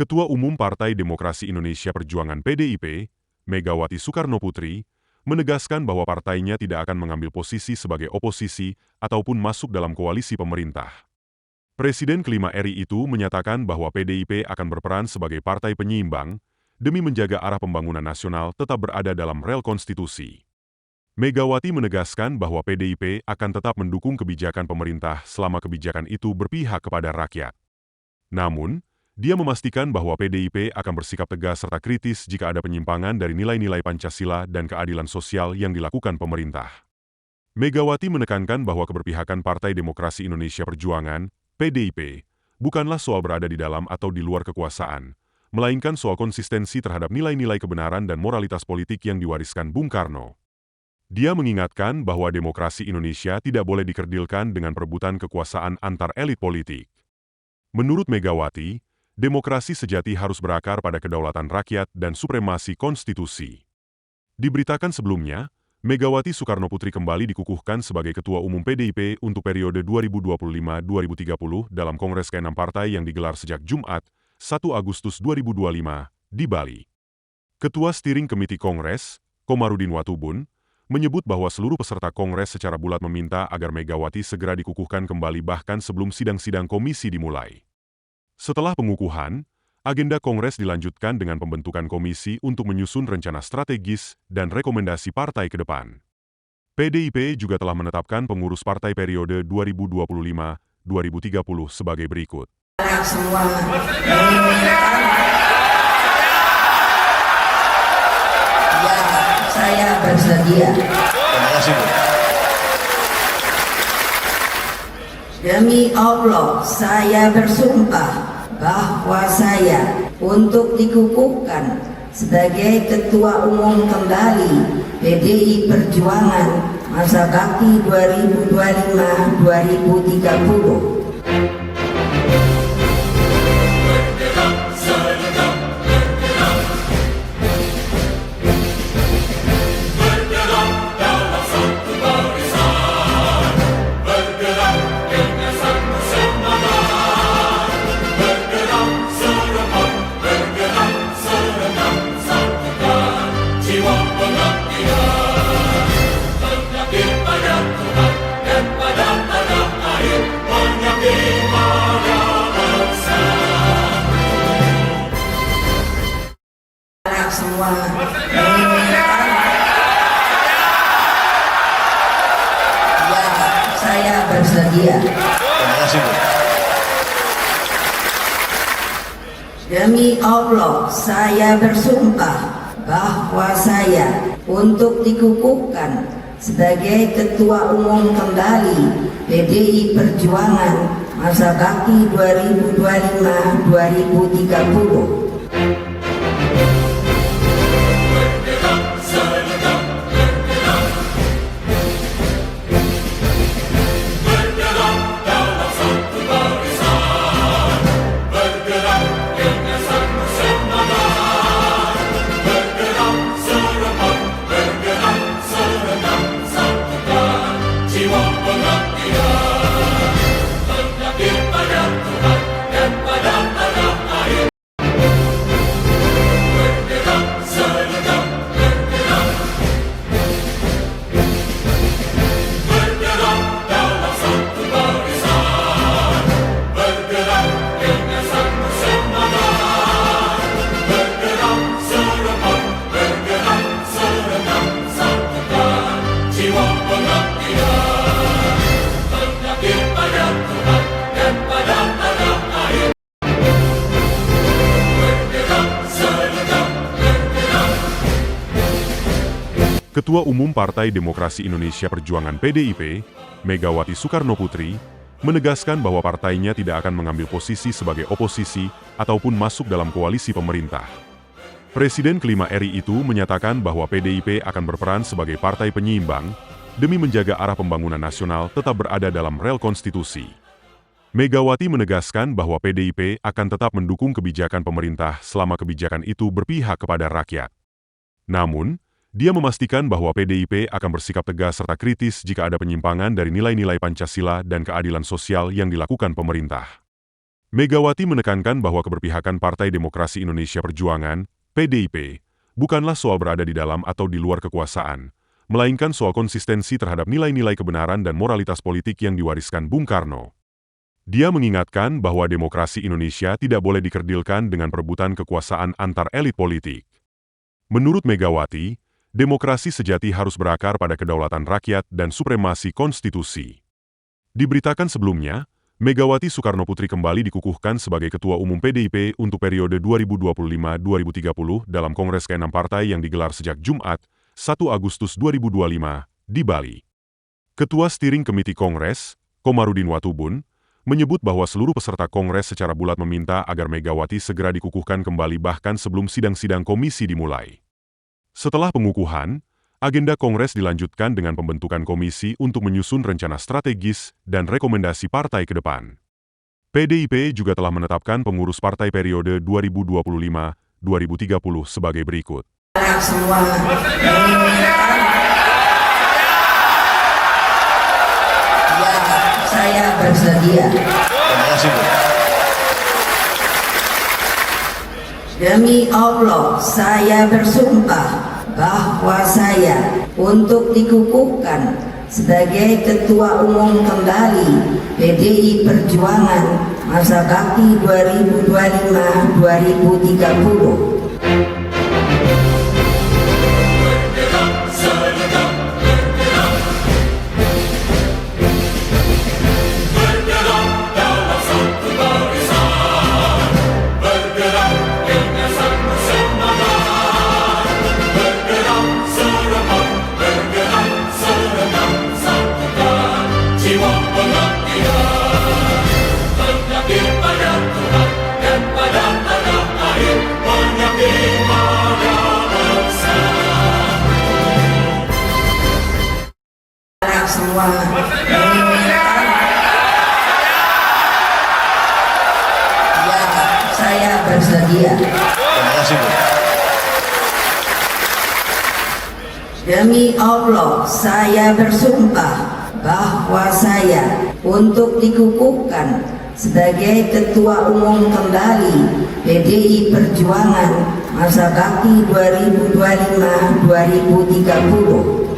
Ketua Umum Partai Demokrasi Indonesia Perjuangan (PDIP), Megawati Soekarnoputri, menegaskan bahwa partainya tidak akan mengambil posisi sebagai oposisi ataupun masuk dalam koalisi pemerintah. Presiden kelima RI itu menyatakan bahwa PDIP akan berperan sebagai partai penyeimbang demi menjaga arah pembangunan nasional tetap berada dalam rel konstitusi. Megawati menegaskan bahwa PDIP akan tetap mendukung kebijakan pemerintah selama kebijakan itu berpihak kepada rakyat. Namun, dia memastikan bahwa PDIP akan bersikap tegas serta kritis jika ada penyimpangan dari nilai-nilai Pancasila dan keadilan sosial yang dilakukan pemerintah. Megawati menekankan bahwa keberpihakan Partai Demokrasi Indonesia Perjuangan (PDIP) bukanlah soal berada di dalam atau di luar kekuasaan, melainkan soal konsistensi terhadap nilai-nilai kebenaran dan moralitas politik yang diwariskan Bung Karno. Dia mengingatkan bahwa demokrasi Indonesia tidak boleh dikerdilkan dengan perebutan kekuasaan antar elit politik. Menurut Megawati, demokrasi sejati harus berakar pada kedaulatan rakyat dan supremasi konstitusi. Diberitakan sebelumnya, Megawati Soekarnoputri kembali dikukuhkan sebagai Ketua Umum PDIP untuk periode 2025-2030 dalam Kongres ke-6 partai yang digelar sejak Jumat, 1 Agustus 2025, di Bali. Ketua Steering Committee Kongres, Komarudin Watubun, menyebut bahwa seluruh peserta Kongres secara bulat meminta agar Megawati segera dikukuhkan kembali bahkan sebelum sidang-sidang komisi dimulai. Setelah pengukuhan, agenda Kongres dilanjutkan dengan pembentukan komisi untuk menyusun rencana strategis dan rekomendasi partai ke depan. PDIP juga telah menetapkan pengurus partai periode 2025-2030 sebagai berikut. Semua saya bersedia. Terima kasih, Bu. Demi Allah, saya bersumpah bahwa saya untuk dikukuhkan sebagai Ketua Umum kembali PDI Perjuangan masa bakti 2025-2030. Semua saya bersedia. Terima kasih, Bu. Demi Allah, saya bersumpah bahwa saya untuk dikukuhkan sebagai Ketua Umum kembali PDI Perjuangan masa bakti 2025-2030. Ketua Umum Partai Demokrasi Indonesia Perjuangan (PDIP), Megawati Soekarnoputri, menegaskan bahwa partainya tidak akan mengambil posisi sebagai oposisi ataupun masuk dalam koalisi pemerintah. Presiden kelima RI itu menyatakan bahwa PDIP akan berperan sebagai partai penyeimbang demi menjaga arah pembangunan nasional tetap berada dalam rel konstitusi. Megawati menegaskan bahwa PDIP akan tetap mendukung kebijakan pemerintah selama kebijakan itu berpihak kepada rakyat. Namun, dia memastikan bahwa PDIP akan bersikap tegas serta kritis jika ada penyimpangan dari nilai-nilai Pancasila dan keadilan sosial yang dilakukan pemerintah. Megawati menekankan bahwa keberpihakan Partai Demokrasi Indonesia Perjuangan, PDIP, bukanlah soal berada di dalam atau di luar kekuasaan, melainkan soal konsistensi terhadap nilai-nilai kebenaran dan moralitas politik yang diwariskan Bung Karno. Dia mengingatkan bahwa demokrasi Indonesia tidak boleh dikerdilkan dengan perebutan kekuasaan antar elit politik. Menurut Megawati, demokrasi sejati harus berakar pada kedaulatan rakyat dan supremasi konstitusi. Diberitakan sebelumnya, Megawati Soekarno Putri kembali dikukuhkan sebagai Ketua Umum PDIP untuk periode 2025-2030 dalam Kongres ke-6 partai yang digelar sejak Jumat, 1 Agustus 2025, di Bali. Ketua Steering Committee Kongres, Komarudin Watubun, menyebut bahwa seluruh peserta Kongres secara bulat meminta agar Megawati segera dikukuhkan kembali bahkan sebelum sidang-sidang komisi dimulai. Setelah pengukuhan, agenda Kongres dilanjutkan dengan pembentukan komisi untuk menyusun rencana strategis dan rekomendasi partai ke depan. PDIP juga telah menetapkan pengurus partai periode 2025-2030 sebagai berikut. Semua saya bersedia. Terima kasih, Bu. Demi Allah, saya bersumpah bahwa saya untuk dikukuhkan sebagai Ketua Umum kembali PDI Perjuangan masa bakti 2025-2030. Semua saya bersedia. Terima kasih, Bu. Demi Allah, saya bersumpah bahwa saya untuk dikukuhkan sebagai Ketua Umum kembali PDI Perjuangan masa bakti 2025-2030